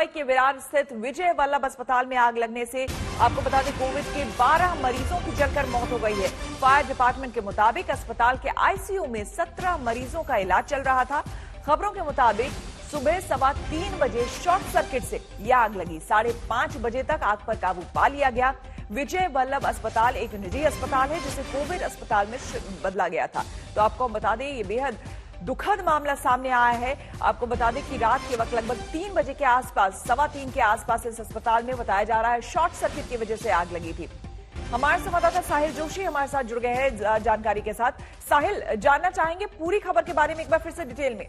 मुंबई के विरार स्थित विजय वल्लभ अस्पताल में आग लगने से आपको बता दें कोविड के 12 मरीजों की जलकर मौत हो गई है। फायर डिपार्टमेंट के मुताबिक अस्पताल के आईसीयू में 17 मरीजों का इलाज चल रहा था। खबरों के मुताबिक सुबह 3:15 बजे शॉर्ट सर्किट से यह आग लगी। 5:30 बजे तक आग पर काबू पा लिया गया। विजय वल्लभ अस्पताल एक निजी अस्पताल है जिसे कोविड अस्पताल में बदला गया था। तो आपको बता दें ये बेहद दुखद मामला सामने आया है। आपको बता दें कि रात के वक्त लगभग 3 बजे के आसपास, 3:15 के आसपास इस अस्पताल में बताया जा रहा है शॉर्ट सर्किट की वजह से आग लगी थी। हमारे संवाददाता साहिल जोशी हमारे साथ जुड़ गए हैं जानकारी के साथ। साहिल, जानना चाहेंगे पूरी खबर के बारे में एक बार फिर से डिटेल में।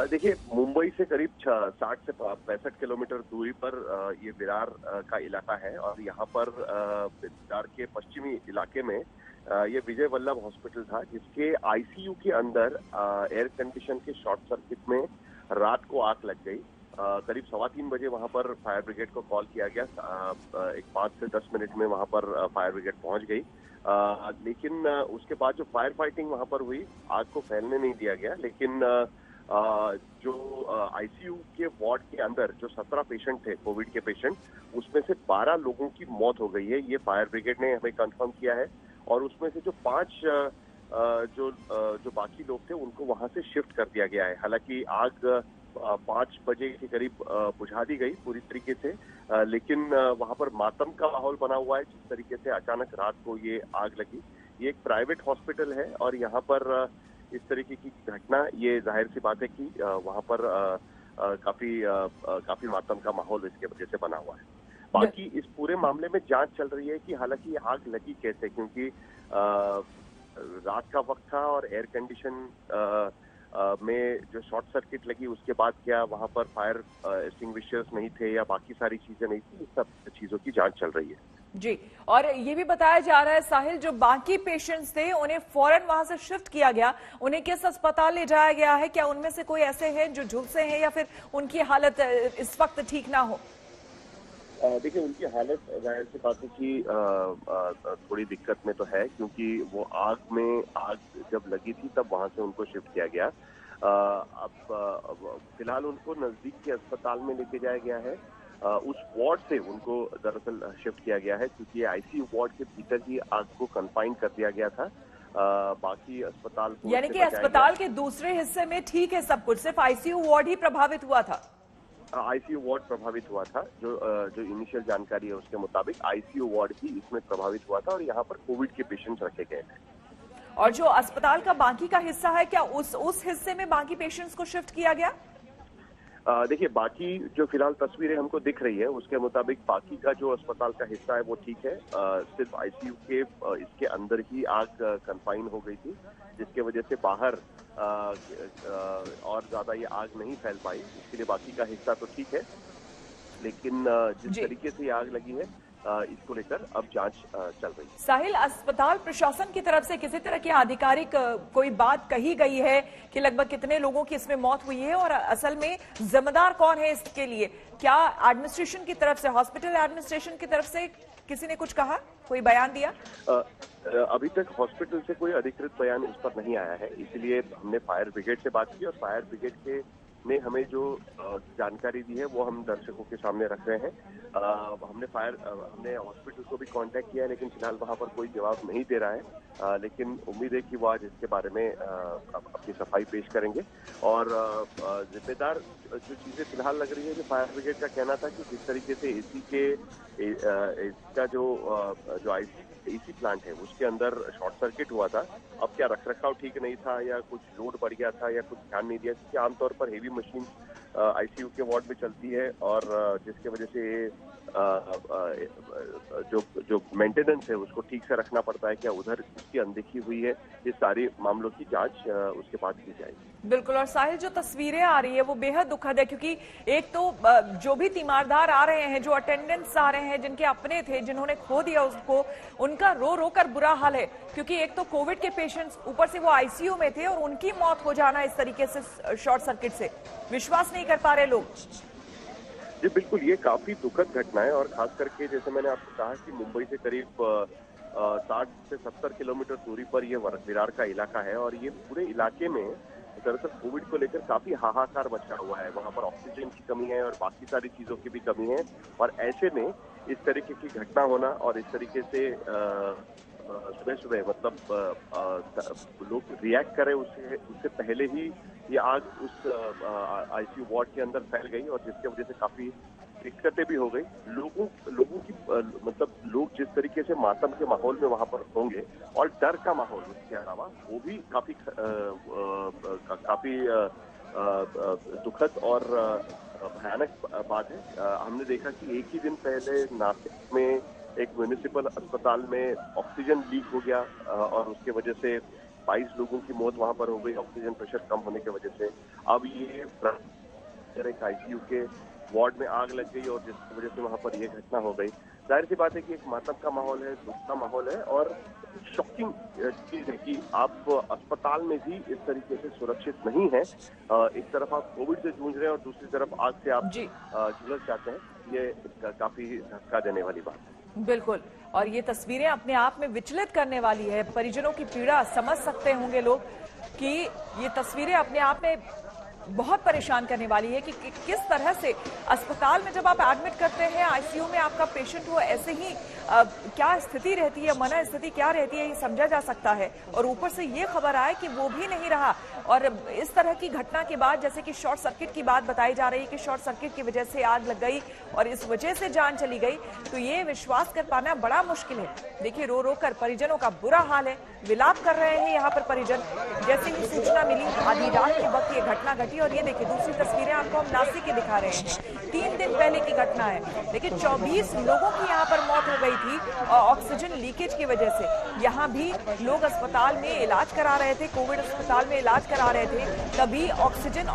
देखिए, मुंबई से करीब 60 से 65 किलोमीटर दूरी पर ये विरार का इलाका है और यहाँ पर विरार के पश्चिमी इलाके में ये विजय वल्लभ हॉस्पिटल था, जिसके आईसीयू के अंदर एयर कंडीशन के शॉर्ट सर्किट में रात को आग लग गई। करीब 3:15 बजे वहां पर फायर ब्रिगेड को कॉल किया गया। एक 5 से 10 मिनट में वहां पर फायर ब्रिगेड पहुंच गई, लेकिन उसके बाद जो फायर फाइटिंग वहां पर हुई, आग को फैलने नहीं दिया गया। लेकिन जो आईसीयू के वार्ड के अंदर जो 17 पेशेंट थे, कोविड के पेशेंट, उसमें से 12 लोगों की मौत हो गई है। ये फायर ब्रिगेड ने हमें कंफर्म किया है और उसमें से जो 5 जो बाकी लोग थे उनको वहां से शिफ्ट कर दिया गया है। हालांकि आग 5 बजे के करीब बुझा दी गई पूरी तरीके से, लेकिन वहां पर मातम का माहौल बना हुआ है जिस तरीके से अचानक रात को ये आग लगी। ये एक प्राइवेट हॉस्पिटल है और यहाँ पर इस तरीके की घटना, ये जाहिर सी बात है कि वहां पर काफी मातम का माहौल इसके वजह से बना हुआ है। बाकी इस पूरे मामले में जांच चल रही है कि हालांकि आग लगी कैसे, क्योंकि रात का वक्त था और एयर कंडीशन में जो शॉर्ट सर्किट लगी उसके बाद क्या वहां पर फायर एक्सटिंग्विशर्स नहीं थे या बाकी सारी चीजें नहीं थी, इस सब चीजों की जांच चल रही है जी। और ये भी बताया जा रहा है साहिल, जो बाकी पेशेंट्स थे उन्हें फौरन वहां से शिफ्ट किया गया। उन्हें किस अस्पताल ले जाया गया है? क्या उनमें से कोई ऐसे हैं जो झुलसे हैं या फिर उनकी हालत इस वक्त ठीक ना हो? देखिए, उनकी हालत जाहिर सी बात है कि थोड़ी दिक्कत में तो है, क्योंकि वो आग जब लगी थी तब वहां से उनको शिफ्ट किया गया। अब फिलहाल उनको नजदीक के अस्पताल में लेके जाया गया है। उस वार्ड से उनको दरअसल शिफ्ट किया गया है, क्योंकि आईसीयू वार्ड के भीतर ही आग को कंफाइन कर दिया गया था। बाकी अस्पताल को, यानी कि अस्पताल के दूसरे हिस्से में ठीक है सब कुछ, सिर्फ आईसीयू वार्ड ही प्रभावित हुआ था। आईसीयू वार्ड प्रभावित हुआ था। जो इनिशियल जानकारी है उसके मुताबिक आईसीयू वार्ड ही इसमें प्रभावित हुआ था और यहाँ पर कोविड के पेशेंट्स रखे गए थे। और जो अस्पताल का बाकी का हिस्सा है, क्या उस हिस्से में बाकी पेशेंट्स को शिफ्ट किया गया? देखिए, बाकी जो फिलहाल तस्वीरें हमको दिख रही है उसके मुताबिक बाकी का जो अस्पताल का हिस्सा है वो ठीक है। सिर्फ आईसीयू के इसके अंदर ही आग कंफाइन हो गई थी, जिसके वजह से बाहर और ज्यादा ये आग नहीं फैल पाई। इसके लिए बाकी का हिस्सा तो ठीक है, लेकिन जिस तरीके से ये आग लगी है इसको लेकर अब जांच चल रही है। साहिल, अस्पताल प्रशासन की तरफ से किसी तरह की आधिकारिक कोई बात कही गई है कि लगभग कितने लोगों की इसमें मौत हुई है और असल में जिम्मेदार कौन है इसके लिए? क्या एडमिनिस्ट्रेशन की तरफ से, हॉस्पिटल एडमिनिस्ट्रेशन की तरफ से किसी ने कुछ कहा, कोई बयान दिया? अभी तक हॉस्पिटल से कोई अधिकृत बयान इस पर नहीं आया है, इसलिए हमने फायर ब्रिगेड से बात की और फायर ब्रिगेड के ने हमें जो जानकारी दी है वो हम दर्शकों के सामने रख रहे हैं। हमने हॉस्पिटल को भी कांटेक्ट किया है, लेकिन फिलहाल वहां पर कोई जवाब नहीं दे रहा है। लेकिन उम्मीद है कि वो आज इसके बारे में अपनी सफाई पेश करेंगे। और जिम्मेदार जो चीजें फिलहाल लग रही है, जो फायर ब्रिगेड का कहना था कि जिस तरीके से इसका जो एसी प्लांट है उसके अंदर शॉर्ट सर्किट हुआ था। अब क्या रखरखाव ठीक नहीं था या कुछ लोड बढ़ गया था या कुछ ध्यान नहीं दिया, क्योंकि आमतौर पर हेवी मशीन आईसीयू के वार्ड में चलती है और जिसके वजह से जो मेंटेनेंस है उसको ठीक से रखना पड़ता है। क्या उधर उसकी अनदेखी हुई है? ये सारी मामलों की जांच उसके बाद की जाएगी। बिल्कुल। और साहिल, जो तस्वीरें आ रही है वो बेहद दुखद है, क्योंकि एक तो जो भी तीमारदार आ रहे हैं, जो अटेंडेंट्स आ रहे हैं, जिनके अपने थे, जिन्होंने खो दिया उसको, उनका रो रो कर बुरा हाल है, क्योंकि एक तो कोविड के पेशेंट्स, ऊपर से वो आईसीयू में थे और उनकी मौत हो जाना इस तरीके से शॉर्ट सर्किट से, विश्वास नहीं कर पा रहे लोग। जी बिल्कुल, ये काफी दुखद घटना है और खास करके जैसे मैंने आपको कहा कि मुंबई से करीब 60 से 70 किलोमीटर दूरी पर ये विरार का इलाका है और ये पूरे इलाके में दरअसल कोविड को लेकर काफी हाहाकार मचा हुआ है। वहां पर ऑक्सीजन की कमी है और बाकी सारी चीजों की भी कमी है, और ऐसे में इस तरीके की घटना होना और इस तरीके से सुबह सुबह मतलब लोग रिएक्ट करें उससे पहले ही ये आग उस आईसीयू वार्ड के अंदर फैल गई, और जिसकी वजह से काफी दिक्कतें भी हो गई। लोगों की मतलब लोग जिस तरीके से मातम के माहौल में वहां पर होंगे और डर का माहौल उसके अलावा वो भी काफी दुखद और भयानक बात है। हमने देखा कि एक ही दिन पहले नासिक में एक म्युनिसिपल अस्पताल में ऑक्सीजन लीक हो गया और उसके वजह से 22 लोगों की मौत वहां पर हो गई ऑक्सीजन प्रेशर कम होने की वजह से। अब ये एक आईसीयू के वार्ड में आग लग गई और जिसकी वजह से वहां पर यह घटना हो गई। जाहिर सी बात है कि एक मातम का माहौल है, दुख का माहौल है, और शॉकिंग चीज है कि आप अस्पताल में भी इस तरीके से सुरक्षित नहीं है। एक तरफ आप कोविड से जूझ रहे हैं और दूसरी तरफ आग से आप झुलस जाते हैं। ये काफी धक्का देने वाली बात है। बिल्कुल, और ये तस्वीरें अपने आप में विचलित करने वाली है। परिजनों की पीड़ा समझ सकते होंगे लोग कि ये तस्वीरें अपने आप में बहुत परेशान करने वाली है कि किस तरह से अस्पताल में जब आप एडमिट करते हैं, आईसीयू में आपका पेशेंट हो, ऐसे ही क्या स्थिति रहती है, मन स्थिति क्या रहती है, ये समझा जा सकता है। और ऊपर से ये खबर आए कि वो भी नहीं रहा, और इस तरह की घटना के बाद जैसे कि शॉर्ट सर्किट की बात बताई जा रही है कि शॉर्ट सर्किट की वजह से आग लग गई और इस वजह से जान चली गई, तो ये विश्वास कर पाना बड़ा मुश्किल है। देखिए, रो रो कर परिजनों का बुरा हाल है, विलाप कर रहे हैं यहाँ पर परिजन। जैसे ही सूचना मिली आधी रात के वक्त ये घटना घटी, और ये देखिए दूसरी तस्वीरें आपको हम नासिक की दिखा रहे हैं। 3 दिन पहले की घटना है। देखिए 24 लोगों की यहाँ पर मौत हो गई थी ऑक्सीजन लीकेज की वजह से। यहाँ भी लोग अस्पताल में इलाज करा रहे थे, कोविड अस्पताल में इलाज करा रहे थे, तभी ऑक्सीजन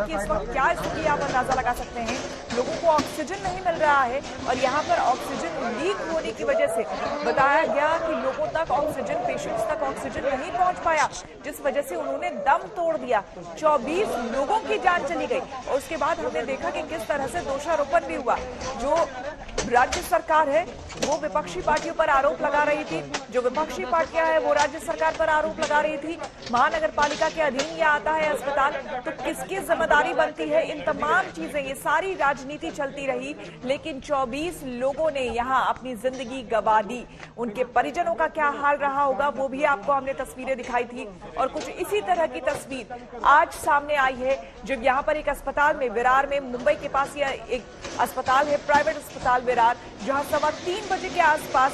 की इस वक्त क्या स्थिति आप अंदाजा लगा सकते हैं। लोगों को ऑक्सीजन नहीं मिल रहा है, और यहाँ पर ऑक्सीजन लीक होने की वजह से बताया गया कि लोगों तक ऑक्सीजन, पेशेंट्स तक ऑक्सीजन नहीं पहुंच पाया, जिस वजह से उन्होंने दम तोड़ दिया। 24 लोगों की जान चली गई। और उसके बाद हमने देखा कि किस तरह से दोषारोपण भी हुआ। जो राज्य सरकार है वो विपक्षी पार्टियों पर आरोप लगा रही थी, जो विपक्षी पार्टियां है वो राज्य सरकार पर आरोप लगा रही थी। महानगर पालिका के अधीन ये आता है अस्पताल, तो किसकी जिम्मेदारी बनती है। इन तमाम चीजें, ये सारी राजनीति चलती रही, लेकिन 24 लोगों ने यहाँ अपनी जिंदगी गंवा दी। उनके परिजनों का क्या हाल रहा होगा वो भी आपको हमने तस्वीरें दिखाई थी, और कुछ इसी तरह की तस्वीर आज सामने आई है। जो यहाँ पर एक अस्पताल में, विरार में, मुंबई के पास यह एक अस्पताल है, प्राइवेट अस्पताल विरार, जहां 3:15 बजे के आसपास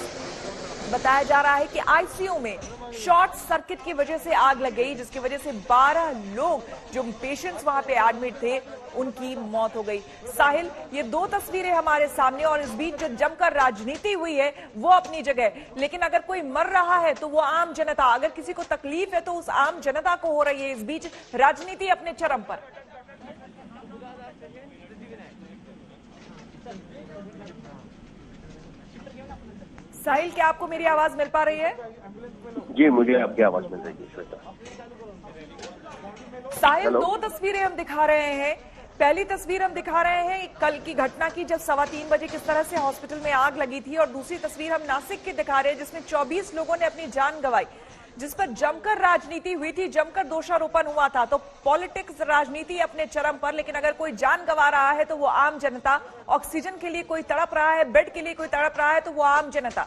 बताया जा रहा है कि आईसीयू में शॉर्ट सर्किट की वजह से आग लग गई, जिसकी वजह से 12 लोग जो पेशेंट्स वहां पे एडमिट थे उनकी मौत हो गई। साहिल, ये 2 तस्वीरें हमारे सामने, और इस बीच जो जमकर राजनीति हुई है वो अपनी जगह, लेकिन अगर कोई मर रहा है तो वो आम जनता, अगर किसी को तकलीफ है तो उस आम जनता को हो रही है। इस बीच राजनीति अपने चरम पर। साहिल, क्या आपको मेरी आवाज मिल पा रही है? जी, मुझे आपकी आवाज मिल रही है श्वेता। साहिल, 2 तस्वीरें हम दिखा रहे हैं। पहली तस्वीर हम दिखा रहे हैं कल की घटना की, जब 3:15 बजे किस तरह से हॉस्पिटल में आग लगी थी, और दूसरी तस्वीर हम नासिक की दिखा रहे हैं जिसमें 24 लोगों ने अपनी जान गंवाई, जिस पर जमकर राजनीति हुई थी, जमकर दोषारोपण हुआ था। तो पॉलिटिक्स, राजनीति अपने चरम पर, लेकिन अगर कोई जान गंवा रहा है तो वो आम जनता। ऑक्सीजन के लिए कोई तड़प रहा है, बेड के लिए कोई तड़प रहा है, तो वो आम जनता।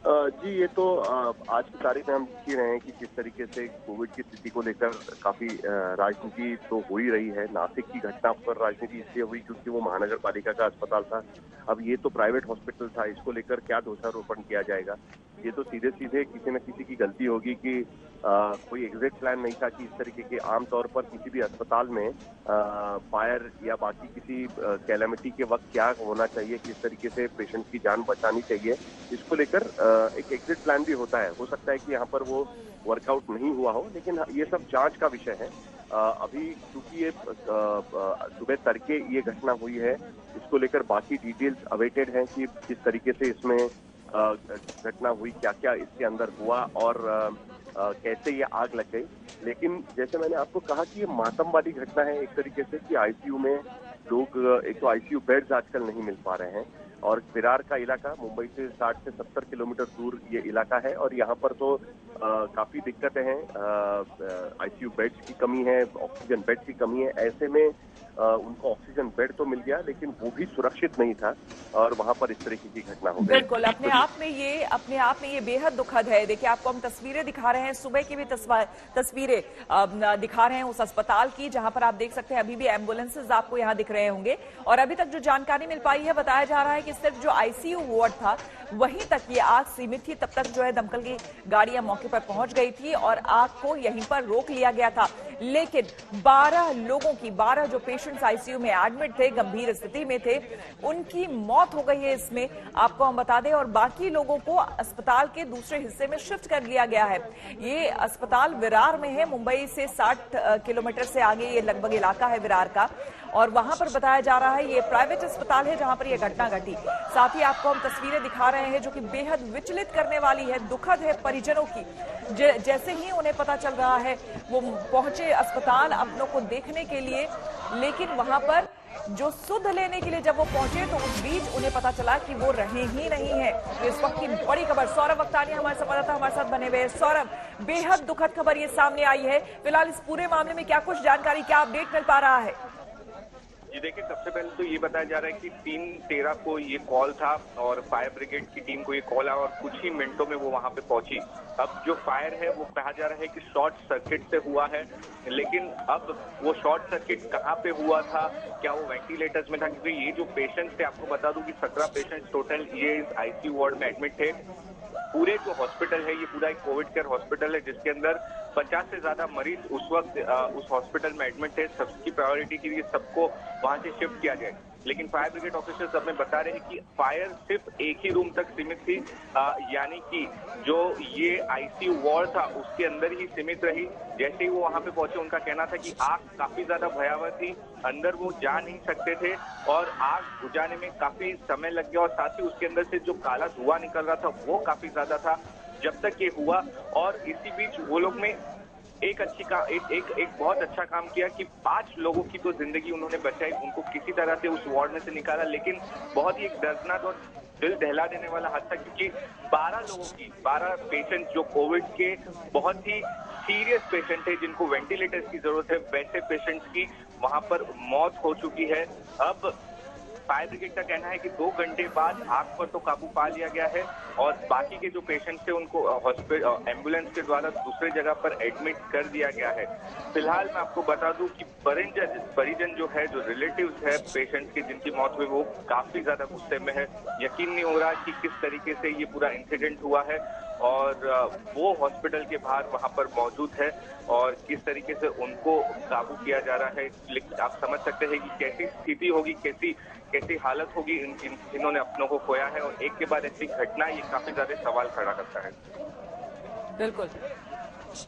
जी, ये तो आज की तारीख में हम देख रहे हैं कि किस तरीके से कोविड की स्थिति को लेकर काफी राजनीति तो हो ही रही है। नासिक की घटना पर राजनीति इसलिए हुई क्योंकि वो महानगर पालिका का अस्पताल था। अब ये तो प्राइवेट हॉस्पिटल था, इसको लेकर क्या दोषारोपण किया जाएगा। ये तो सीधे सीधे किसी न किसी की गलती होगी कि कोई एग्जिट प्लान नहीं था कि इस तरीके के आमतौर पर किसी भी अस्पताल में फायर या बाकी किसी कैलेमिटी के वक्त क्या होना चाहिए, किस तरीके से पेशेंट की जान बचानी चाहिए, इसको लेकर एक एग्जिट प्लान भी होता है। हो सकता है कि यहाँ पर वो वर्कआउट नहीं हुआ हो, लेकिन ये सब जांच का विषय है। अभी क्योंकि ये सुबह तड़के ये घटना हुई है, इसको लेकर बाकी डिटेल्स अवेटेड हैं कि किस तरीके से इसमें घटना हुई, क्या क्या इसके अंदर हुआ और कैसे ये आग लग गई। लेकिन जैसे मैंने आपको कहा कि ये मातम वाली घटना है एक तरीके से कि आईसीयू में लोग, एक तो आईसीयू बेड्स आजकल नहीं मिल पा रहे हैं, और विरार का इलाका मुंबई से 60 से 70 किलोमीटर दूर ये इलाका है और यहाँ पर तो काफी दिक्कतें हैं। आईसीयू बेड्स की कमी है, ऑक्सीजन बेड्स की कमी है। ऐसे में उनको ऑक्सीजन बेड तो मिल गया लेकिन वो भी सुरक्षित नहीं था और वहां पर इस तरीके की घटना हो गई। बिल्कुल, अपने आप में ये बेहद दुखद है। देखिए, आपको हम तस्वीरें दिखा रहे हैं, सुबह की भी तस्वीरें दिखा रहे हैं उस अस्पताल की, जहां पर आप देख सकते हैं अभी भी एम्बुलेंसेज आपको यहां दिख रहे होंगे। और अभी तक जो जानकारी मिल पाई है, बताया जा रहा है कि सिर्फ जो आईसीयू वार्ड था वहीं तक ये आग सीमित थी। तब तक जो है दमकल की गाड़ियां मौके पर पहुंच गई थी और आग को यहीं पर रोक लिया गया था। लेकिन 12 जो पेशेंट्स आईसीयू में एडमिट थे, गंभीर स्थिति में थे, उनकी मौत हो गई है इसमें, आपको हम बता दें। और बाकी लोगों को अस्पताल के दूसरे हिस्से में शिफ्ट कर लिया गया है। ये अस्पताल विरार में है, मुंबई से 60 किलोमीटर से आगे ये लगभग इलाका है विरार का। और वहां पर बताया जा रहा है ये प्राइवेट अस्पताल है जहां पर यह घटना घटी। साथ ही आपको हम तस्वीरें दिखा रहे हैं जो कि बेहद विचलित करने वाली है, दुखद है परिजनों की। जैसे ही उन्हें पता चल रहा है वो पहुंचे अस्पताल अपनों को देखने के लिए, लेकिन वहां पर जो सुध लेने के लिए जब वो पहुंचे तो उस बीच उन्हें पता चला कि वो रहे ही नहीं है। तो इस वक्त की बड़ी खबर, सौरभ अख्तानी हमारे संवाददाता हमारे साथ बने हुए हैं। सौरभ, बेहद दुखद खबर ये सामने आई है। फिलहाल इस पूरे मामले में क्या कुछ जानकारी, क्या अपडेट मिल पा रहा है? जी देखिए, सबसे पहले तो ये बताया जा रहा है कि 3:13 को ये कॉल था और फायर ब्रिगेड की टीम को ये कॉल आया और कुछ ही मिनटों में वो वहां पे पहुंची। अब जो फायर है वो कहा जा रहा है कि शॉर्ट सर्किट से हुआ है, लेकिन अब वो शॉर्ट सर्किट कहाँ पे हुआ था, क्या वो वेंटिलेटर्स में था? क्योंकि ये जो पेशेंट्स थे, आपको बता दूं कि 17 पेशेंट्स टोटल ये इस आईसीयू वार्ड में एडमिट थे। पूरे जो हॉस्पिटल है ये पूरा एक कोविड केयर हॉस्पिटल है जिसके अंदर 50 से ज्यादा मरीज उस वक्त उस हॉस्पिटल में एडमिट थे। सबकी प्रायोरिटी के लिए सबको वहां से शिफ्ट किया जाए, लेकिन फायर ब्रिगेड ऑफिसर्स हमें बता रहे हैं कि फायर सिर्फ एक ही रूम तक सीमित थी, यानी कि जो ये आईसीयू वार्ड था उसके अंदर ही सीमित रही। जैसे ही वो वहां पे पहुंचे उनका कहना था कि आग काफी ज्यादा भयावह थी, अंदर वो जा नहीं सकते थे और आग बुझाने में काफी समय लग गया और साथ ही उसके अंदर से जो काला धुआं निकल रहा था वो काफी ज्यादा था जब तक ये हुआ। और इसी बीच वो लोग में एक बहुत अच्छा काम किया कि 5 लोगों की तो जिंदगी उन्होंने बचाई, उनको किसी तरह से उस वार्ड में से निकाला। लेकिन बहुत ही एक दर्दनाक और दिल दहला देने वाला हादसा, क्योंकि 12 पेशेंट जो कोविड के बहुत ही सीरियस पेशेंट है जिनको वेंटिलेटर्स की जरूरत है, वैसे पेशेंट्स की वहां पर मौत हो चुकी है। अब फायर ब्रिगेड का कहना है कि 2 घंटे बाद आग पर तो काबू पा लिया गया है और बाकी के जो पेशेंट्स थे उनको एम्बुलेंस के द्वारा दूसरे जगह पर एडमिट कर दिया गया है। फिलहाल मैं आपको बता दूं कि परिजन जो है, जो रिलेटिव्स है पेशेंट्स के जिनकी मौत हुई, वो काफी ज्यादा गुस्से में है। यकीन नहीं हो रहा कि किस तरीके से ये पूरा इंसिडेंट हुआ है और वो हॉस्पिटल के बाहर वहां पर मौजूद है और किस तरीके से उनको काबू किया जा रहा है। लेकिन आप समझ सकते हैं कि कैसी स्थिति होगी, कैसी हालत होगी जिन्होंने अपनों को खोया है। और एक के बाद ऐसी घटना ये काफी ज्यादा सवाल खड़ा करता है। बिल्कुल,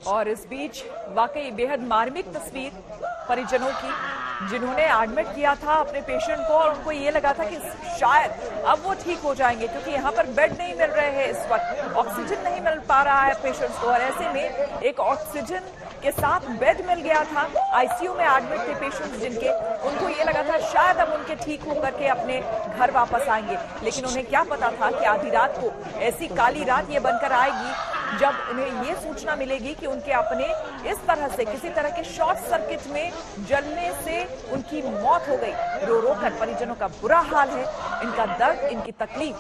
और इस बीच वाकई बेहद मार्मिक तस्वीर परिजनों की, जिन्होंने एडमिट किया था अपने पेशेंट को और उनको ये लगा था कि शायद अब वो ठीक हो जाएंगे, क्योंकि यहाँ पर बेड नहीं मिल रहे हैं इस वक्त, ऑक्सीजन नहीं मिल पा रहा है पेशेंट्स को। और ऐसे में एक ऑक्सीजन के साथ बेड मिल गया था, आईसीयू में एडमिट थे पेशेंट्स जिनके, उनको ये लगा था शायद अब उनके ठीक होकर के अपने घर वापस आएंगे। लेकिन उन्हें क्या पता था कि आधी रात को ऐसी काली रात ये बनकर आएगी जब उन्हें ये सूचना मिलेगी कि उनके अपने इस तरह से किसी तरह के शॉर्ट सर्किट में जलने से उनकी मौत हो गई। रो रो कर परिजनों का बुरा हाल है, इनका दर्द, इनकी तकलीफ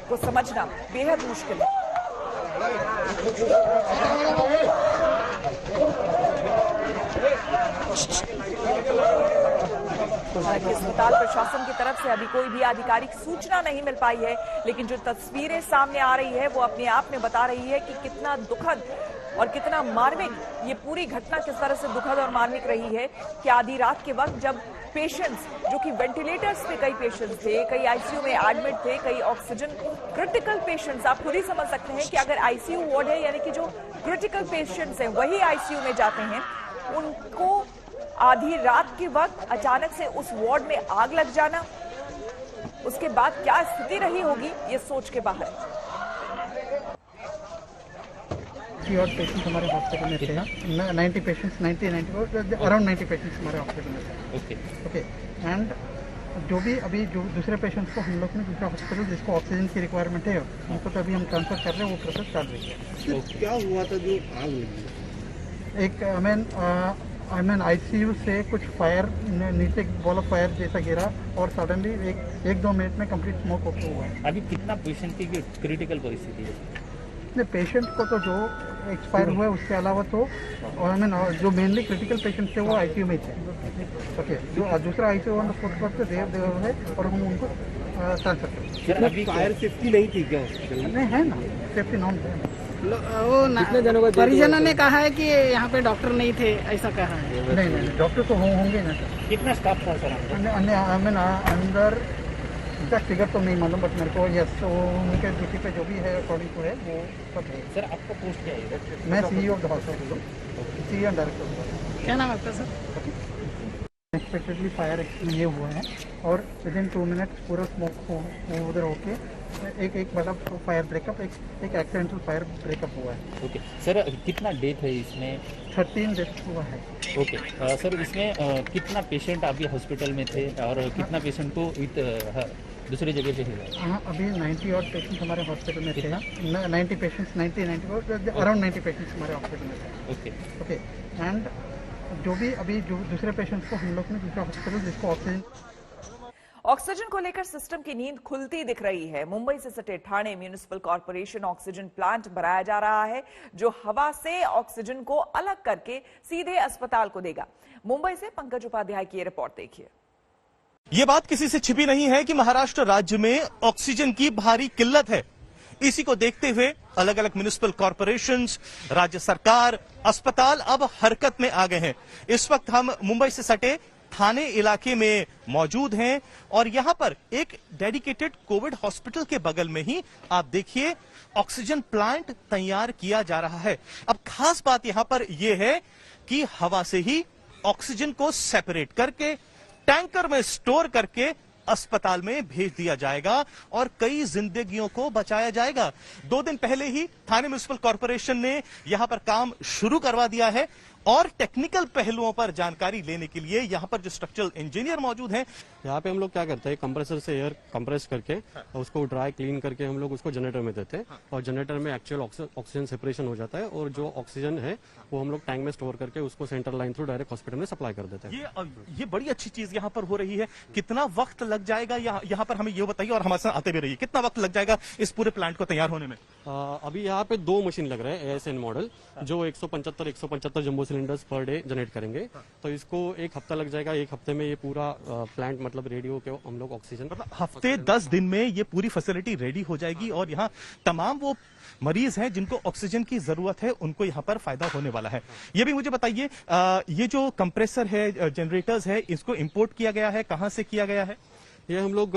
को समझना बेहद मुश्किल है। अस्पताल प्रशासन की तरफ से अभी कोई भी आधिकारिक सूचना नहीं मिल पाई है, लेकिन जो तस्वीरें सामने आ रही है वो अपने आप में बता रही है कि कितना दुखद और कितना मार्मिक ये पूरी घटना किस तरह से दुखद और मार्मिक रही है कि आधी रात के वक्त जब पेशेंट्स, जो कि वेंटिलेटर्स पे कई पेशेंट्स थे, कई आईसीयू में एडमिट थे, कई ऑक्सीजन क्रिटिकल पेशेंट्स, आप खुद ही समझ सकते हैं कि अगर आईसीयू वार्ड है यानी कि जो क्रिटिकल पेशेंट्स हैं वही आईसीयू में जाते हैं, उनको आधी रात के वक्त अचानक से उस वार्ड में आग लग जाना, उसके बाद क्या स्थिति रही होगी ये सोच के बाहर। 3 और पेशेंट्स हमारे हॉस्पिटल में थे, 90 पेशेंट्स, 90 अराउंड 90 पेशेंट्स हमारे हॉस्पिटल में थे। ओके एंड जो भी अभी जो दूसरे पेशेंट्स को हम लोग ने दूसरा हॉस्पिटल जिसको ऑक्सीजन की रिक्वायरमेंट है उनको तो अभी हम ट्रांसफर कर रहे हैं, वो प्रोसेस चल रही है। क्या हुआ था जो आग लगी? एक आई मीन आईसीयू से कुछ फायर नीचे बॉल ऑफ फायर जैसा गिरा और सडनली एक दो मिनट में कंप्लीट स्मोक ओके हुआ है। अभी कितना पेशेंट की क्रिटिकल परिस्थिति है? नहीं, पेशेंट को तो जो एक्सपायर हुआ है उसके अलावा तो आई मीन जो मेनली क्रिटिकल पेशेंट थे वो आईसीयू में थे। ओके, जो दूसरा ICU on the fourth floor पे देव है और हम उनको ट्रांसफर करते अभी फायर सेफ्टी नहीं थी क्या हॉस्पिटल में? नहीं है ना, सेफ्टी नॉर्म है। कितने जनों का परिजनों ने कहा है कि यहाँ पे डॉक्टर नहीं थे, ऐसा कहा है। नहीं डॉक्टर तो होंगे ना सर। कितना स्टाफ था सर? आई मीन अंदर एग्जैक्ट फिगर तो नहीं मालूम, बट मेरे को यस तो उनके ड्यूटी पे जो भी है अकॉर्डिंग टू है वो सब है। सर आपका पोस्ट क्या है? मैं सीईओ ऑफ द हॉस्पिटल हूँ, सीईओ एंड डायरेक्टर। क्या नाम है आपका सर? अनएक्सपेक्टेडली फायर ये हुआ है और विद इन 2 मिनट्स पूरा स्मोक उधर होके एक बड़ा फायर ब्रेकअप, एक एक्सीडेंटल फायर ब्रेकअप हुआ है। ओके सर, कितना डेथ है इसमें? 13 डेथ हुआ है। ओके सर, इसमें कितना पेशेंट अभी हॉस्पिटल में थे और कितना पेशेंट को दूसरी जगह पे हुआ? हाँ, अभी 90 और पेशेंट्स हमारे हॉस्पिटल में थे। 90 पेशेंट्स, 90 अराउंड 90 पेशेंट्स हमारे हॉस्पिटल में थे। ओके ओके, एंड जो भी अभी जो दूसरे पेशेंट्स को हम लोग ने दूसरा हॉस्पिटल जिसको ऑक्सीजन को लेकर सिस्टम की नींद खुलती दिख रही है। मुंबई से सटे Thane municipal corporation oxygen plant बनाया जा रहा है जो हवा से ऑक्सीजन को अलग करके सीधे अस्पताल को देगा। मुंबई से पंकज उपाध्याय की ये रिपोर्ट देखिए। ये बात किसी से छिपी नहीं है कि महाराष्ट्र राज्य में ऑक्सीजन की भारी किल्लत है। इसी को देखते हुए अलग अलग म्युनिसिपल कॉर्पोरेशंस, राज्य सरकार, अस्पताल अब हरकत में आ गए हैं। इस वक्त हम मुंबई से सटे थाने इलाके में मौजूद हैं और यहां पर एक डेडिकेटेड कोविड हॉस्पिटल के बगल में ही आप देखिए ऑक्सीजन प्लांट तैयार किया जा रहा है। अब खास बात यहां पर यह है कि हवा से ही ऑक्सीजन को सेपरेट करके टैंकर में स्टोर करके अस्पताल में भेज दिया जाएगा और कई जिंदगियों को बचाया जाएगा। 2 दिन पहले ही थाने म्युनिसिपल कॉर्पोरेशन ने यहां पर काम शुरू करवा दिया है और टेक्निकल पहलुओं पर जानकारी लेने के लिए यहां पर जो स्ट्रक्चरल इंजीनियर मौजूद हैं, यहाँ पे हम लोग क्या करते हैं, कंप्रेसर से एयर कंप्रेस करके उसको ड्राई क्लीन करके हम लोग उसको जनरेटर में देते हैं और जनरेटर में एक्चुअल ऑक्सीजन सेपरेशन हो जाता है और जो ऑक्सीजन है वो हम लोग टैंक में स्टोर करके उसको central line through direct hospital में सप्लाई कर देते हैं। ये बड़ी अच्छी चीज यहां पर हो रही है। कितना वक्त लग जाएगा यहां पर हमें ये बताइए और हमारे साथ आते भी रहिए, कितना वक्त लग जाएगा इस पूरे प्लांट को तैयार होने में? अभी यहाँ पे 2 मशीन लग रहे हैं ASN मॉडल जो 175 jumbo cylinders per day generate करेंगे, तो इसको 1 हफ्ता लग जाएगा। 1 हफ्ते में ये पूरा प्लांट मतलब रेडियो के हम लोग ऑक्सीजन हफ्ते 10 दिन में ये पूरी फैसिलिटी रेडी हो जाएगी और यहाँ तमाम वो मरीज हैं जिनको ऑक्सीजन की जरूरत है उनको यहाँ पर फायदा होने वाला है। ये भी मुझे बताइए, ये जो कंप्रेसर है, जनरेटर्स है, इसको इंपोर्ट किया गया है, कहाँ से किया गया है? ये हम लोग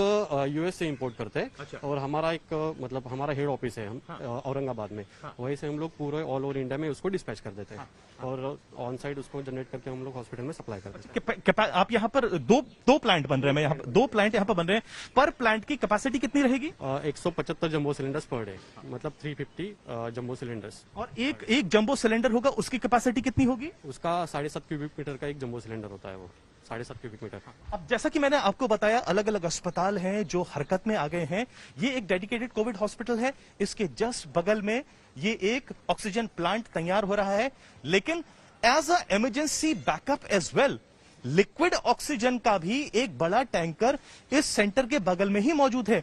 यूएस से इंपोर्ट करते हैं। अच्छा। और हमारा एक मतलब हमारा हेड ऑफिस है हम औरंगाबाद में। वहीं से हम लोग पूरे ऑल ओवर इंडिया में उसको डिस्पैच कर देते हैं और ऑन साइड उसको जनरेट करके हम लोग हॉस्पिटल में सप्लाई करते हैं। आप यहाँ पर दो प्लांट बन रहे हैं, यहाँ पर 2 प्लांट यहाँ पर बन रहे हैं। पर प्लांट की कैपेसिटी कितनी रहेगी? 175 जंबो सिलेंडर्स पर डे, मतलब 350 जंबो सिलेंडर्स। और एक जंबो सिलेंडर होगा, उसकी कैपेसिटी कितनी होगी? उसका 7.5 क्यूबिक मीटर का एक जंबो सिलेंडर होता है, वो 7.5 क्यूबिक मीटर। अब जैसा कि मैंने आपको बताया, अलग अलग अस्पताल हैं जो हरकत में आ गए हैं। ये एक डेडिकेटेड कोविड हॉस्पिटल है, इसके जस्ट बगल में ये एक ऑक्सीजन प्लांट तैयार हो रहा है, लेकिन as a emergency backup as well liquid oxygen का भी एक बड़ा टैंकर इस सेंटर के बगल में ही मौजूद है।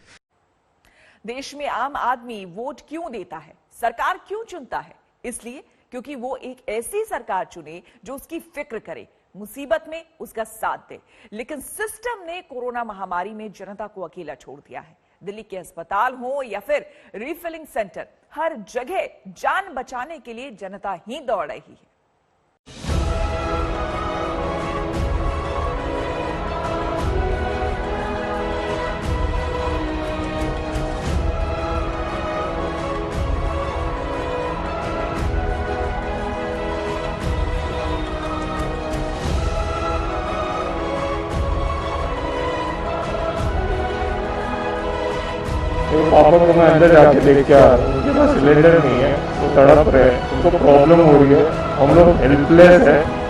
देश में आम आदमी वोट क्यों देता है, सरकार क्यों चुनता है? इसलिए क्योंकि वो एक ऐसी सरकार चुने जो उसकी फिक्र करे, मुसीबत में उसका साथ दे। लेकिन सिस्टम ने कोरोना महामारी में जनता को अकेला छोड़ दिया है। दिल्ली के अस्पताल हो या फिर रिफिलिंग सेंटर, हर जगह जान बचाने के लिए जनता ही दौड़ रही है। तो पापा को मैं अंदर जाके देख के आ रहा हूँ, उनके पास सिलेंडर नहीं है, वो तड़प रहे हैं, उनको प्रॉब्लम हो रही है, हम लोग हेल्पलेस है। है।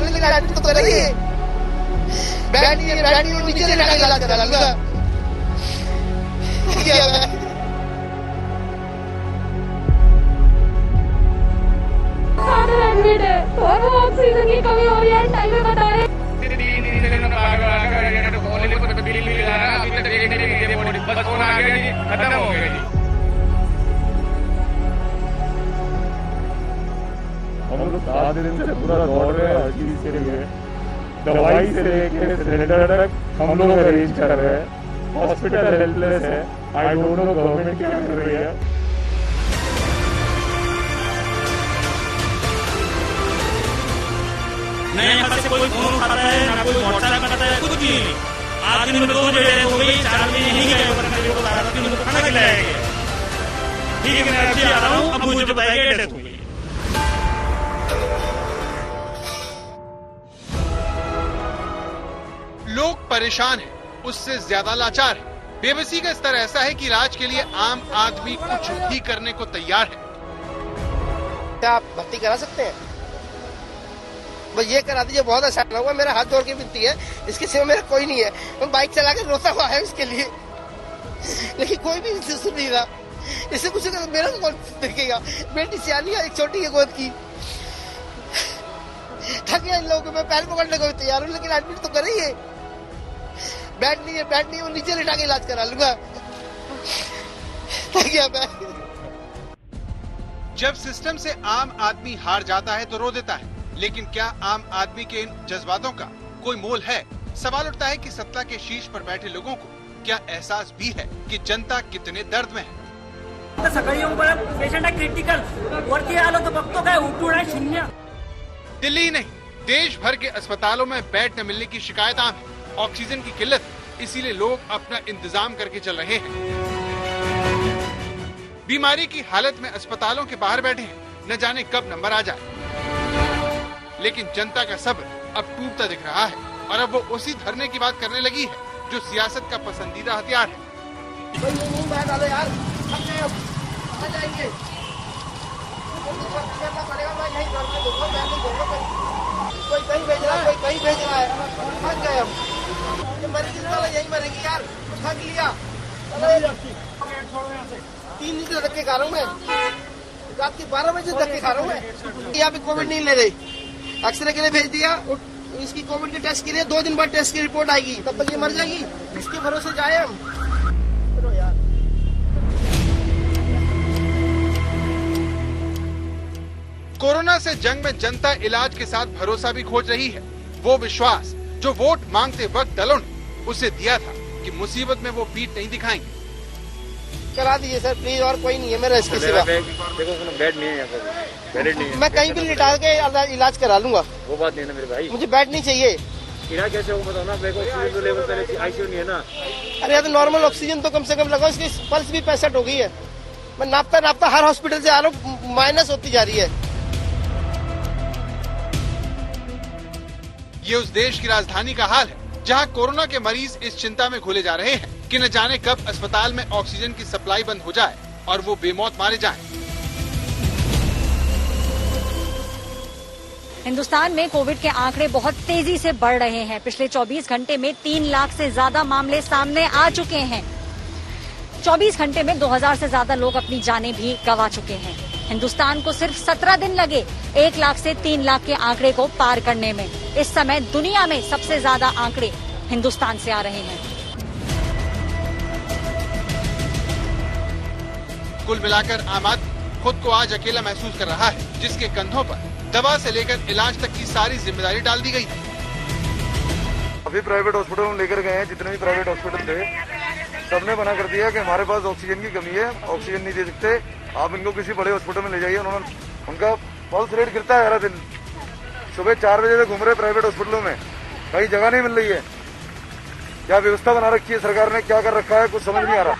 लेकिन एडमिट तो कर रही है। बेड नहीं है, नीचे ले जाके इलाज करा लूंगा। क्या है? एडमिट है और वो ऑक्सीजन की कमी हो रही है, टाइम में बता रहे। खत्म हो गया जी। हम लोग 7 दिन से पूरा दौड़ रहे हैं हर चीज के लिए, दवाई से लेके सिलेंडर तक हम लोग अरेंज कर रहे हैं। हॉस्पिटल हेल्पलेस है, आई डोंट नो गवर्नमेंट क्या कर रही है। नहीं यहाँ से कोई फोन उठाता है, ना कोई व्हाट्सएप करता है, कुछ नहीं। आज दिन में 2 डेढ़ हो गई, 4 दिन नहीं गए, उनको बताया था कि उनको खाना खिलाया गया। ठीक है मैं अभी आ रहा हूँ, अब मुझे बताया गया डेथ हो गई। लोग परेशान हैं, उससे ज्यादा लाचार है। बेबसी का स्तर ऐसा है कि इलाज के लिए आम आदमी कुछ भी करने को तैयार है। क्या आप भर्ती करा सकते हैं? बस ये करा दीजिए, बहुत अच्छा हुआ। मेरा हाथ जोड़ के विनती है, इसके सिवा मेरा कोई नहीं है। मैं बाइक चला के रोता हुआ है इसके लिए, लेकिन कोई भी इससे सुन नहीं रहा। इससे कुछ मेरा तो कौन देखेगा? बेटी सियानी है, एक छोटी है गोद की। थक गया इन लोगों को, मैं पैर पकड़ने को तैयार हूँ, लेकिन एडमिट तो करे ही है। बेड नहीं है, वो नीचे लेटा के इलाज करा लूंगा। थक गया मैं। जब सिस्टम से आम आदमी हार जाता है तो रो देता है, लेकिन क्या आम आदमी के इन जज्बातों का कोई मोल है? सवाल उठता है कि सत्ता के शीर्ष पर बैठे लोगों को क्या एहसास भी है कि जनता कितने दर्द में है? दिल्ली ही नहीं, देश भर के अस्पतालों में बेड न मिलने की शिकायत आम है। ऑक्सीजन की किल्लत, इसीलिए लोग अपना इंतजाम करके चल रहे हैं। बीमारी की हालत में अस्पतालों के बाहर बैठे हैं, न जाने कब नंबर आ जाए। लेकिन जनता का सब्र अब टूटता दिख रहा है और अब वो उसी धरने की बात करने लगी है जो सियासत का पसंदीदा हथियार है। कोई कहीं भेज रहा है, कोई कहीं भेज रहा है। थक गए हम, मरीज वाले यही मरेंगे यार। थक लिया। 3 दिन से धक्के खा रहा हूँ मैं, रात के 12 बजे धक्के खा रहा हूँ मैं। यहाँ पे कोविड नहीं ले रहे, एक्सरे के लिए भेज दिया। इसकी कोविड के टेस्ट के लिए 2 दिन बाद टेस्ट की रिपोर्ट आएगी, तब तक ये मर जाएगी। इसके भरोसे जाए हम। कोरोना से जंग में जनता इलाज के साथ भरोसा भी खोज रही है। वो विश्वास जो वोट मांगते वक्त दलों ने उसे दिया था कि मुसीबत में वो पीठ नहीं दिखाएंगे। करा दीजिए सर प्लीज, और कोई नहीं है मेरा इसके सिवा। देखो बेड नहीं है यहाँ पर, बेड नहीं है। मैं कहीं भी लिटा के इलाज करा लूंगा। वो बात नहीं है ना मेरे भाई, मुझे बेड नहीं चाहिए। इलाज कैसे होगा बताओ ना, ऑक्सीजन तो लेवल पहले आईसीयू नहीं है ना। अरे यार तो नॉर्मल ऑक्सीजन तो कम से कम लगाओ, इसकी पल्स भी 65 हो गई है। मैं नापता हर हॉस्पिटल से आ रहा हूँ, माइनस होती जा रही है। ये उस देश की राजधानी का हाल है जहां कोरोना के मरीज इस चिंता में घुले जा रहे हैं कि न जाने कब अस्पताल में ऑक्सीजन की सप्लाई बंद हो जाए और वो बेमौत मारे जाएं। हिंदुस्तान में कोविड के आंकड़े बहुत तेजी से बढ़ रहे हैं। पिछले 24 घंटे में 3 लाख से ज्यादा मामले सामने आ चुके हैं। 24 घंटे में 2000 से ज्यादा लोग अपनी जानें भी गंवा चुके हैं। हिंदुस्तान को सिर्फ 17 दिन लगे 1 लाख से 3 लाख के आंकड़े को पार करने में। इस समय दुनिया में सबसे ज्यादा आंकड़े हिंदुस्तान से आ रहे हैं। कुल मिलाकर आम आदमी खुद को आज अकेला महसूस कर रहा है, जिसके कंधों पर दवा से लेकर इलाज तक की सारी जिम्मेदारी डाल दी गई है। अभी प्राइवेट हॉस्पिटल में लेकर गए हैं, जितने भी प्राइवेट हॉस्पिटल थे सबने मना कर दिया कि हमारे पास ऑक्सीजन की कमी है, ऑक्सीजन नहीं दे सकते, आप इनको किसी बड़े हॉस्पिटल में ले जाइए। उन्होंने उनका पल्स रेट गिरता है हर दिन। सुबह 4 बजे से घूम रहे प्राइवेट हॉस्पिटलों में, कहीं जगह नहीं मिल रही है। क्या व्यवस्था बना रखी है सरकार ने, क्या कर रखा है, कुछ समझ नहीं आ रहा।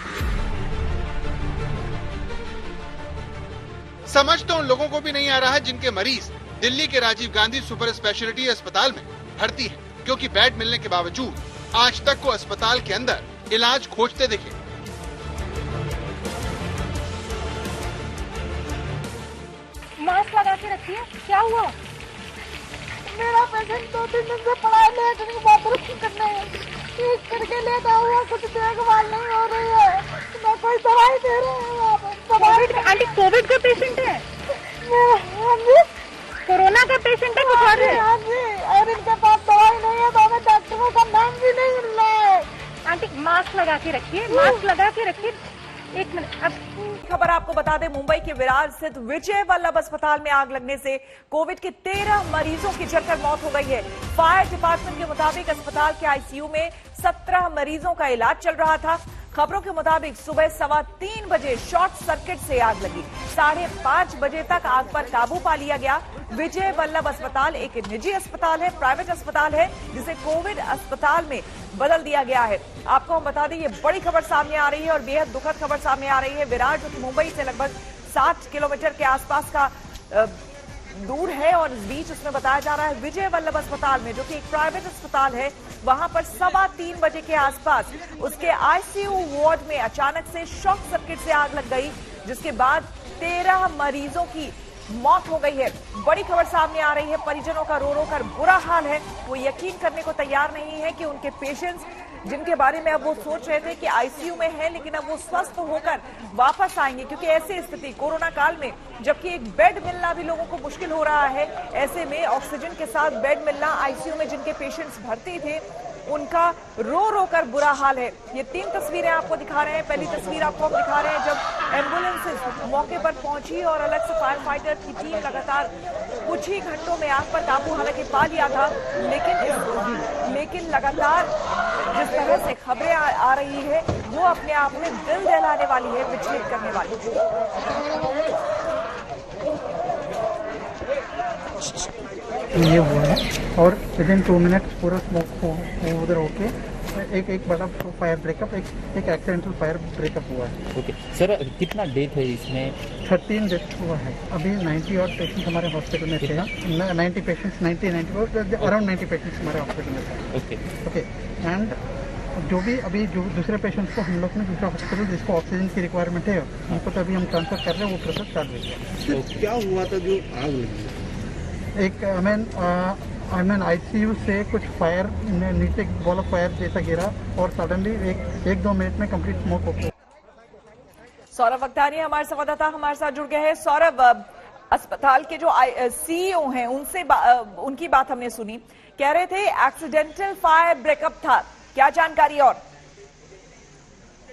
समझ तो उन लोगों को भी नहीं आ रहा है जिनके मरीज दिल्ली के राजीव गांधी सुपर स्पेशलिटी अस्पताल में भर्ती है, क्योंकि बेड मिलने के बावजूद आज तक को अस्पताल के अंदर इलाज खोजते दिखे। मास्क लगा के रखिए, क्या हुआ? मेरा पेशेंट 2-3 दिन से पड़ा है, लेटरिन बाथरूम करने ठीक करके लेटा हुआ, कुछ देखभाल नहीं हो रही है, ना कोई दवाई दे रहे हैं वहाँ पर। आंटी कोविड का पेशेंट है? हाँ जी, कोरोना का पेशेंट है बुखार है? हाँ जी, और इनके पास दवाई नहीं है तो हमें डॉक्टरों का नाम भी नहीं मिल रहा है। आंटी मास्क लगा के रखिए, मास्क लगा के रखिए। एक मिनट। अब खबर आपको बता दें, मुंबई के विरार स्थित विजय वल्लभ अस्पताल में आग लगने से कोविड के 13 मरीजों की जलकर मौत हो गई है। फायर डिपार्टमेंट के मुताबिक अस्पताल के आईसीयू में 17 मरीजों का इलाज चल रहा था। खबरों के मुताबिक सुबह 3:15 बजे शॉर्ट सर्किट से आग लगी। 5:30 बजे तक आग पर काबू पा लिया गया। विजय वल्लभ अस्पताल एक निजी अस्पताल है, प्राइवेट अस्पताल है, जिसे कोविड अस्पताल में बदल दिया गया है। आपको हम बता दें, ये बड़ी खबर सामने आ रही है और बेहद दुखद खबर सामने आ रही है। विरार जो कि मुंबई से लगभग 60 किलोमीटर के आसपास का दूर है और इस बीच उसमें बताया जा रहा है विजय वल्लभ अस्पताल में, जो कि एक प्राइवेट अस्पताल है, वहां पर 3:15 बजे के आसपास उसके आईसीयू वार्ड में अचानक से शॉर्ट सर्किट से आग लग गई, जिसके बाद 13 मरीजों की मौत हो गई है। बड़ी खबर सामने आ रही है, परिजनों का रो रो कर बुरा हाल है। वो यकीन करने को तैयार नहीं है कि उनके पेशेंट्स, जिनके बारे में अब वो सोच रहे थे कि आईसीयू में है, लेकिन अब वो स्वस्थ होकर वापस आएंगे, क्योंकि ऐसी स्थिति कोरोना काल में, जबकि एक बेड मिलना भी लोगों को मुश्किल हो रहा है, ऐसे में ऑक्सीजन के साथ बेड मिलना, आईसीयू में जिनके पेशेंट्स भर्ती थे उनका रो रो कर बुरा हाल है। ये 3 तस्वीरें आपको दिखा रहे हैं। पहली तस्वीर आपको हम दिखा रहे हैं जब एम्बुलेंसेज मौके पर पहुंची और अलग से फायर फाइटर की टीम लगातार कुछ ही घंटों में आग पर काबू हालांकि पा लिया था, लेकिन लगातार जिस तरह से खबरें आ रही है वो अपने आप में दिल दहलाने वाली है, विचलित करने वाली ये हुआ है और विदिन 2 मिनट्स पूरा स्मोक उधर होके एक बड़ा फायर ब्रेकअप, एक एक्सीडेंटल फायर ब्रेकअप हुआ है। ओके सर, कितना डेथ है इसमें? 13 डेथ हुआ है। अभी 90 और पेशेंट्स हमारे हॉस्पिटल में थे। 90 पेशेंट्स, 90 अराउंड 90 पेशेंट्स हमारे हॉस्पिटल में थे। ओके एंड अभी जो दूसरे पेशेंट्स को हम लोग ने दूसरा हॉस्पिटल जिसको ऑक्सीजन की रिक्वायरमेंट है उनको तो अभी हम ट्रांसफर कर रहे हैं, वो प्रोसेस चालू है। तो क्या हुआ था जो आग लगी? एक आई मीन आईसीयू से कुछ फायर नीचे बॉल ऑफ फायर जैसा गिरा और सडनली एक 2 मिनट में कंप्लीट स्मोक हो गया। सौरभ वक्तानी हमारे संवाददाता हमारे साथ जुड़ गए हैं। सौरभ, अस्पताल के जो सीईओ हैं उनसे उनकी बात हमने सुनी, कह रहे थे एक्सीडेंटल फायर ब्रेकअप था, क्या जानकारी? और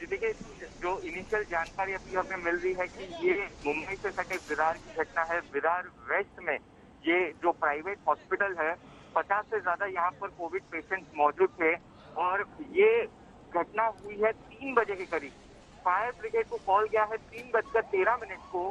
देखिए, जो इनिशियल जानकारी अभी हमें मिल रही है कि ये मुंबई से सटे विरार की घटना है। विरार वेस्ट में ये जो प्राइवेट हॉस्पिटल है, 50 से ज्यादा यहाँ पर कोविड पेशेंट मौजूद थे और ये घटना हुई है 3 बजे के करीब। फायर ब्रिगेड को कॉल गया है 3:13 को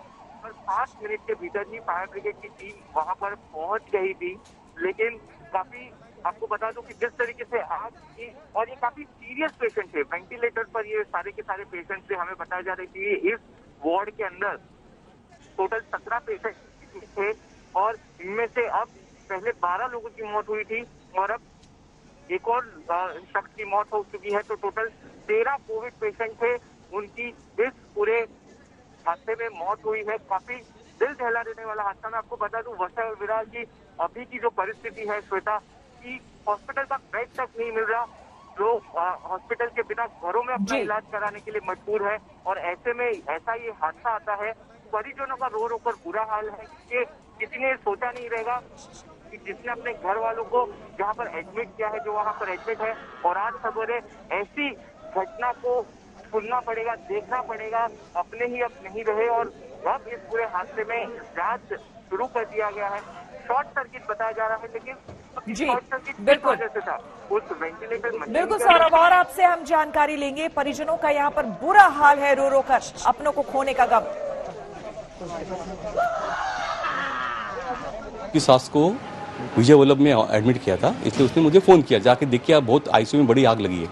और 5 मिनट के भीतर ही फायर ब्रिगेड की टीम वहां पर पहुंच गई थी। लेकिन काफी आपको बता दूं कि जिस तरीके से आग की, और ये काफी सीरियस पेशेंट थे, वेंटिलेटर पर ये सारे के सारे पेशेंट थे। हमें बताया जा रहा है कि इस वार्ड के अंदर टोटल 17 पेशेंट थे और इनमें से अब पहले 12 लोगों की मौत हुई थी और अब एक और शख्स की मौत हो चुकी है। तो टोटल 13 कोविड पेशेंट थे, उनकी इस पूरे हादसे में मौत हुई है। काफी दिल दहला देने वाला हादसा। मैं आपको बता दूं, वर्षा विरार की अभी की जो परिस्थिति है श्वेता, कि हॉस्पिटल का बेड तक नहीं मिल रहा, लोग हॉस्पिटल के बिना घरों में अपना इलाज कराने के लिए मजबूर है और ऐसे में ऐसा ये हादसा आता है। परिजनों का रो रो कर बुरा हाल है कि किसी ने सोचा नहीं रहेगा कि जिसने अपने घर वालों को जहां पर एडमिट किया है, जो वहां पर एडमिट है, और आज सवेरे ऐसी घटना को सुनना पड़ेगा, देखना पड़ेगा। अपने ही अब नहीं रहे और अब इस पूरे हादसे में जांच शुरू कर दिया गया है। शॉर्ट सर्किट बताया जा रहा है, लेकिन शॉर्ट सर्किट किस वजह से था, उस वेंटिलेटर मशीन। बिल्कुल सौरभ, और आपसे हम जानकारी लेंगे। परिजनों का यहाँ पर बुरा हाल है, रो रो कर अपनों को खोने का गम। की सास को विजय वल्लभ में एडमिट किया था, इसलिए उसने मुझे फ़ोन किया, जाके देखिए बहुत आईसीयू में बड़ी आग लगी है।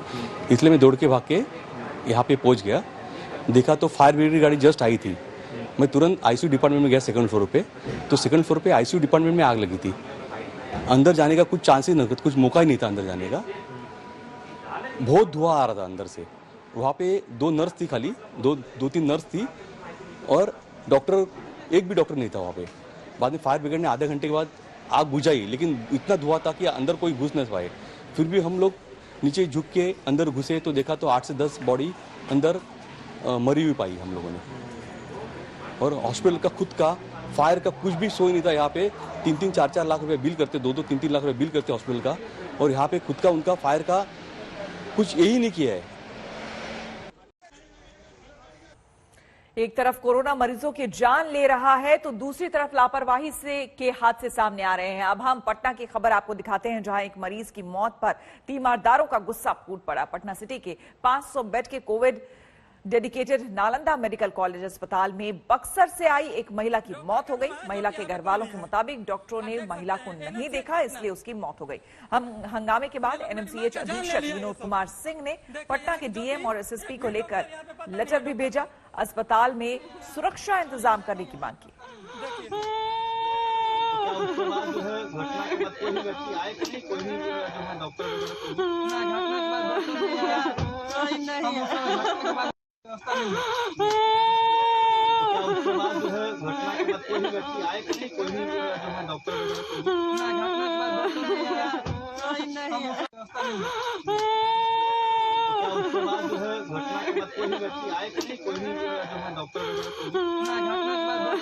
इसलिए मैं दौड़ के भाग के यहाँ पे पहुँच गया। देखा तो फायर ब्रिगेड गाड़ी जस्ट आई थी। मैं तुरंत आईसीयू डिपार्टमेंट में गया 2nd फ्लोर पे, तो 2nd फ्लोर पे आईसीयू डिपार्टमेंट में आग लगी थी। अंदर जाने का कुछ चांस ही नहीं था, कुछ मौका ही नहीं था अंदर जाने का। बहुत धुआं आ रहा था अंदर से। वहाँ पे 2 नर्स थी, खाली 2-3 नर्स थी और डॉक्टर, एक भी डॉक्टर नहीं था वहाँ पे। बाद में फायर ब्रिगेड ने आधे घंटे के बाद आग बुझाई, लेकिन इतना धुआं था कि अंदर कोई घुस नहीं पाए। फिर भी हम लोग नीचे झुक के अंदर घुसे तो देखा तो 8 से 10 बॉडी अंदर मरी हुई पाई हम लोगों ने। और हॉस्पिटल का खुद का फायर का कुछ भी सो ही नहीं था। यहाँ पे 3-3, 4-4 लाख रुपए बिल करते, 2-2, 3-3 लाख रुपए बिल करते हॉस्पिटल का, और यहाँ पे खुद का उनका फायर का कुछ यही नहीं किया है। एक तरफ कोरोना मरीजों की जान ले रहा है तो दूसरी तरफ लापरवाही से के हादसे सामने आ रहे हैं। अब हम पटना की खबर आपको दिखाते हैं, जहां एक मरीज की मौत पर तीमारदारों का गुस्सा फूट पड़ा। पटना सिटी के 500 बेड के Covid dedicated Nalanda medical college अस्पताल में बक्सर से आई एक महिला की मौत हो गई। महिला के घर वालों के मुताबिक डॉक्टरों ने महिला को नहीं देखा, इसलिए उसकी मौत हो गई। हंगामे के बाद एनएमसीएच अधीक्षक विनोद कुमार सिंह ने पटना के डीएम और एसएसपी को लेकर लेटर भी भेजा। अस्पताल में सुरक्षा इंतजाम करने की मांग की।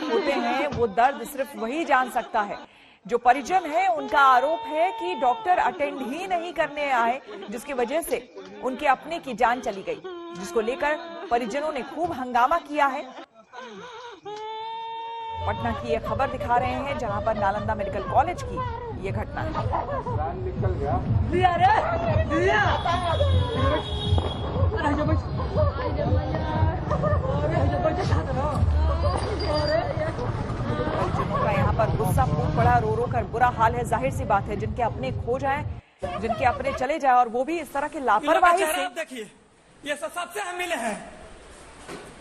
होते हैं वो दर्द सिर्फ वही जान सकता है जो परिजन है। उनका आरोप है कि डॉक्टर अटेंड ही नहीं करने आए, जिसकी वजह से उनके अपने की जान चली गई, जिसको लेकर परिजनों ने खूब हंगामा किया है। पटना की यह खबर दिखा रहे हैं, जहां पर नालंदा मेडिकल कॉलेज की यह घटना है। परिजनों का यहाँ पर गुस्सा फूट पड़ा, रो रो कर बुरा हाल है। जाहिर सी बात है, जिनके अपने खो जाएं, जिनके अपने चले जाए, और वो भी इस तरह की लापरवाही से। देखिए ये सबसे हम मिले हैं,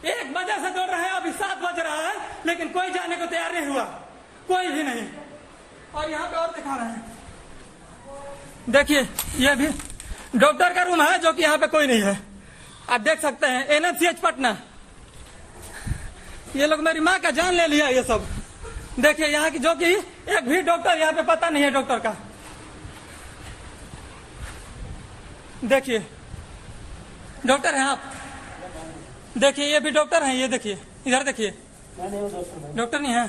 1 बजे से दौड़ रहे हैं, अभी 7 बज रहा है, लेकिन कोई जाने को तैयार नहीं हुआ, कोई भी नहीं। और यहाँ पे और दिखा रहे हैं, देखिए ये भी डॉक्टर का रूम है, जो कि यहाँ पे कोई नहीं है। आप देख सकते हैं एनएमसीएच पटना, ये लोग मेरी माँ का जान ले लिया। ये सब देखिए यहाँ की, जो कि एक भी डॉक्टर यहाँ पे पता नहीं है डॉक्टर का। देखिए डॉक्टर हैं आप, देखिए ये भी डॉक्टर हैं, ये देखिए इधर देखिए, डॉक्टर नहीं है।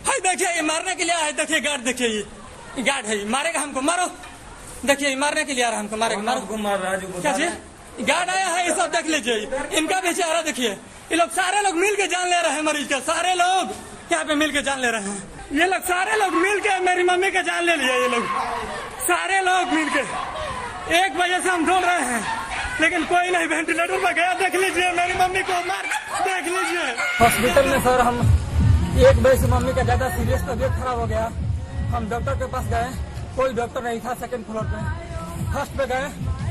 हाय देखिए ये मारने के लिए आया है, देखिए गार्ड, देखिए ये गार्ड है, ये मारेगा हमको, मारो। देखिए ये मारने के लिए आ रहा है हमको, मारेगा, मारो। मार रहा है क्या जी, गार्ड आया है, ये सब देख लीजिए, इनका भी चेहरा देखिए। ये लोग सारे लोग मिल के जान ले रहे हैं मरीज का, सारे लोग यहाँ पे मिल के जान ले रहे हैं। ये लोग सारे लोग मिल के मेरी मम्मी का जान ले लिया, ये लोग सारे लोग मिल के। 1 बजे से हम ढूंढ रहे हैं, लेकिन कोई नहीं वेंटिलेटर पर गया। देख लीजिए मेरी मम्मी को मार, देख लीजिए। हॉस्पिटल में सर हम 1 बजे से मम्मी का ज्यादा सीरियस तबीयत खराब हो गया। हम डॉक्टर के पास गए, कोई डॉक्टर नहीं था। 2nd फ्लोर पे, फर्स्ट पे गए,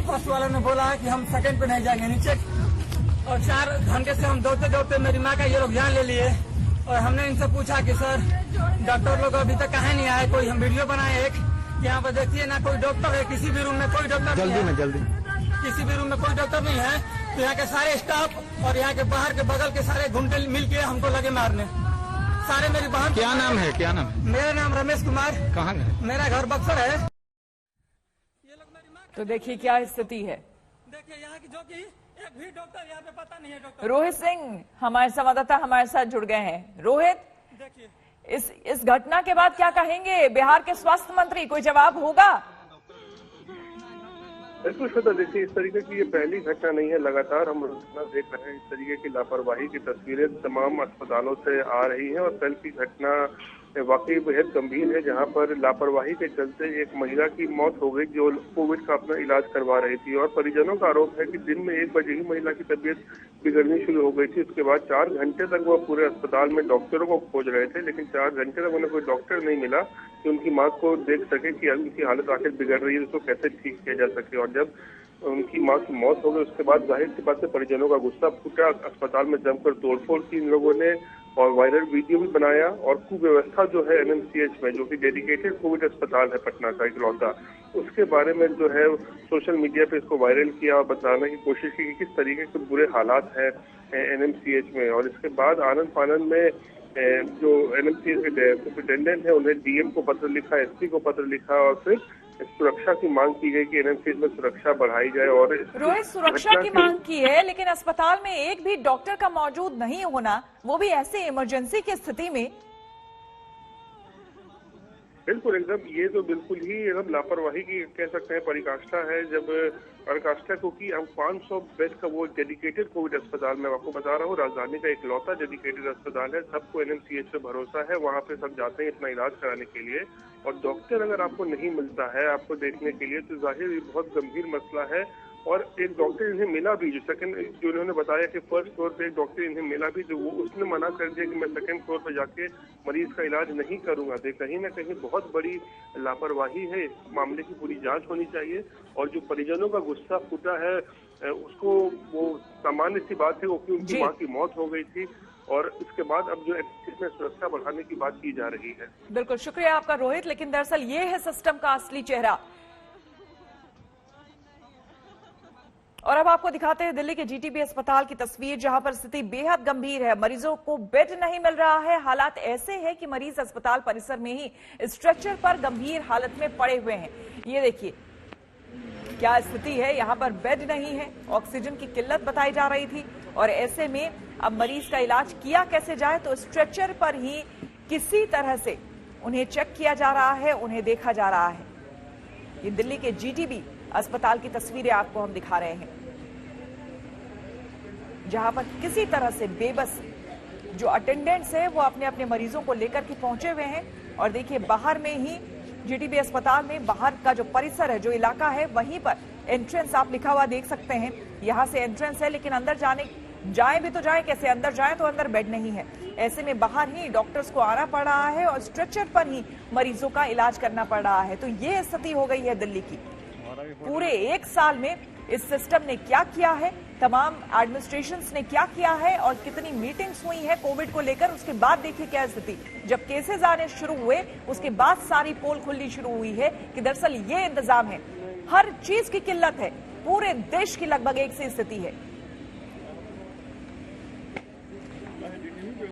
फर्स्ट वाले ने बोला है कि हम 2nd पे नहीं जाएंगे, नीचे। और 4 घंटे से हम दौड़ते दौड़ते मेरी माँ का ये लोग जान ले लिए। और हमने इनसे पूछा कि सर डॉक्टर लोग अभी तक कहाँ नहीं आए। कोई हम वीडियो बनाए एक, यहाँ पर देखिए ना कोई डॉक्टर है, किसी भी रूम में कोई डॉक्टर नहीं है, जल्दी किसी भी रूम में कोई डॉक्टर नहीं है। तो यहाँ के सारे स्टाफ और यहाँ के बाहर के बगल के सारे घुंडे मिल के हमको लगे मारने, सारे। मेरी बहन, क्या नाम है, क्या नाम है? मेरा नाम रमेश कुमार। कहाँ है? मेरा घर बक्सर है। तो देखिए क्या स्थिति है। देखिए यहाँ की, जो कि एक भी डॉक्टर यहाँ पे पता नहीं है। डॉक्टर रोहित सिंह हमारे संवाददाता हमारे साथ जुड़ गए हैं। रोहित, इस घटना के बाद क्या कहेंगे बिहार के स्वास्थ्य मंत्री, कोई जवाब होगा? बिल्कुल श्वेता, देखिए इस तरीके की ये पहली घटना नहीं है। लगातार हम रोजाना देख रहे हैं इस तरीके की लापरवाही की तस्वीरें तमाम अस्पतालों से आ रही हैं। और कल की घटना वाकई बेहद गंभीर है, जहां पर लापरवाही के चलते एक महिला की मौत हो गई, जो कोविड का अपना इलाज करवा रही थी। और परिजनों का आरोप है कि दिन में 1 बजे ही महिला की तबीयत बिगड़नी शुरू हो गई थी। उसके बाद 4 घंटे तक वो पूरे अस्पताल में डॉक्टरों को खोज रहे थे, लेकिन 4 घंटे तक उन्हें कोई डॉक्टर नहीं मिला कि उनकी माँ को देख सके कि उनकी हालत आखिर बिगड़ रही है, उसको कैसे ठीक किया जा सके। और जब उनकी माँ की मौत हो गई, उसके बाद जाहिर सी बात से परिजनों का गुस्सा फूटा। अस्पताल में जमकर तोड़फोड़ की इन लोगों ने, और वायरल वीडियो भी बनाया और कुव्यवस्था जो है एनएमसीएच में, जो कि डेडिकेटेड कोविड अस्पताल है पटना का इकलौता, उसके बारे में जो है सोशल मीडिया पे इसको वायरल किया और बताने की कोशिश की कि किस तरीके के बुरे हालात हैं एनएमसीएच में। और इसके बाद आनंद फानंद में जो एनएमसीएच के सुपरिटेंडेंट है उन्हें डीएम को पत्र लिखा, एसपी को पत्र लिखा और फिर सुरक्षा की मांग की गई कि एनएमसीएच में सुरक्षा बढ़ाई जाए। और रोहित, सुरक्षा की मांग की है, लेकिन अस्पताल में एक भी डॉक्टर का मौजूद नहीं होना, वो भी ऐसे इमरजेंसी की स्थिति में। बिल्कुल एकदम, ये तो बिल्कुल ही एकदम लापरवाही की कह सकते हैं पराकाष्ठा है। जब पराकाष्ठा को कि हम 500 बेड का वो डेडिकेटेड कोविड अस्पताल, मैं आपको बता रहा हूँ, राजधानी का इकलौता डेडिकेटेड अस्पताल है, सबको एनएमसीएच पे भरोसा है, वहाँ पे सब जाते हैं अपना इलाज कराने के लिए। और डॉक्टर अगर आपको नहीं मिलता है आपको देखने के लिए, तो जाहिर ये बहुत गंभीर मसला है। और एक डॉक्टर इन्हें मिला भी, जो उन्होंने बताया कि फर्स्ट फ्लोर पे एक डॉक्टर इन्हें मिला भी, जो वो उसने मना कर दिया कि मैं सेकंड फ्लोर पे जाके मरीज का इलाज नहीं करूंगा। कहीं ना कहीं बहुत बड़ी लापरवाही है, इस मामले की पूरी जांच होनी चाहिए। और जो परिजनों का गुस्सा फूटा है उसको, वो सामान्य सी बात है क्योंकि उनकी माँ की मौत हो गई थी और इसके बाद अब जो इसमें सुरक्षा बढ़ाने की बात की जा रही है। बिल्कुल, शुक्रिया आपका रोहित। लेकिन दरअसल ये है सिस्टम का असली चेहरा। और अब आपको दिखाते हैं दिल्ली के जीटीबी अस्पताल की तस्वीर, जहां पर स्थिति बेहद गंभीर है। मरीजों को बेड नहीं मिल रहा है। हालात ऐसे हैं कि मरीज अस्पताल परिसर में ही स्ट्रेचर पर गंभीर हालत में पड़े हुए हैं। ये देखिए क्या स्थिति है, यहाँ पर बेड नहीं है, ऑक्सीजन की किल्लत बताई जा रही थी। और ऐसे में अब मरीज का इलाज किया कैसे जाए, तो स्ट्रेचर पर ही किसी तरह से उन्हें चेक किया जा रहा है, उन्हें देखा जा रहा है। ये दिल्ली के जीटीबी अस्पताल की तस्वीरें आपको हम दिखा रहे हैं, जहां पर किसी तरह से बेबस जो अटेंडेंट्स हैं वो अपने अपने मरीजों को लेकर के पहुंचे हुए हैं। और देखिए बाहर में ही जीटीबी अस्पताल में बाहर का जो परिसर है, जो इलाका है, वहीं पर एंट्रेंस आप लिखा हुआ देख सकते हैं। यहां से एंट्रेंस है, लेकिन अंदर जाए भी तो जाए कैसे, अंदर जाए तो अंदर बेड नहीं है। ऐसे में बाहर ही डॉक्टर्स को आना पड़ रहा है और स्ट्रेचर पर ही मरीजों का इलाज करना पड़ रहा है। तो ये स्थिति हो गई है दिल्ली की। पूरे एक साल में इस सिस्टम ने क्या किया है, तमाम एडमिनिस्ट्रेशंस ने क्या किया है और कितनी मीटिंग्स हुई है कोविड को लेकर, उसके बाद देखिए क्या स्थिति। जब केसेस आने शुरू हुए उसके बाद सारी पोल खुलनी शुरू हुई है कि दरअसल ये इंतजाम है, हर चीज की किल्लत है, पूरे देश की लगभग एक सी स्थिति है।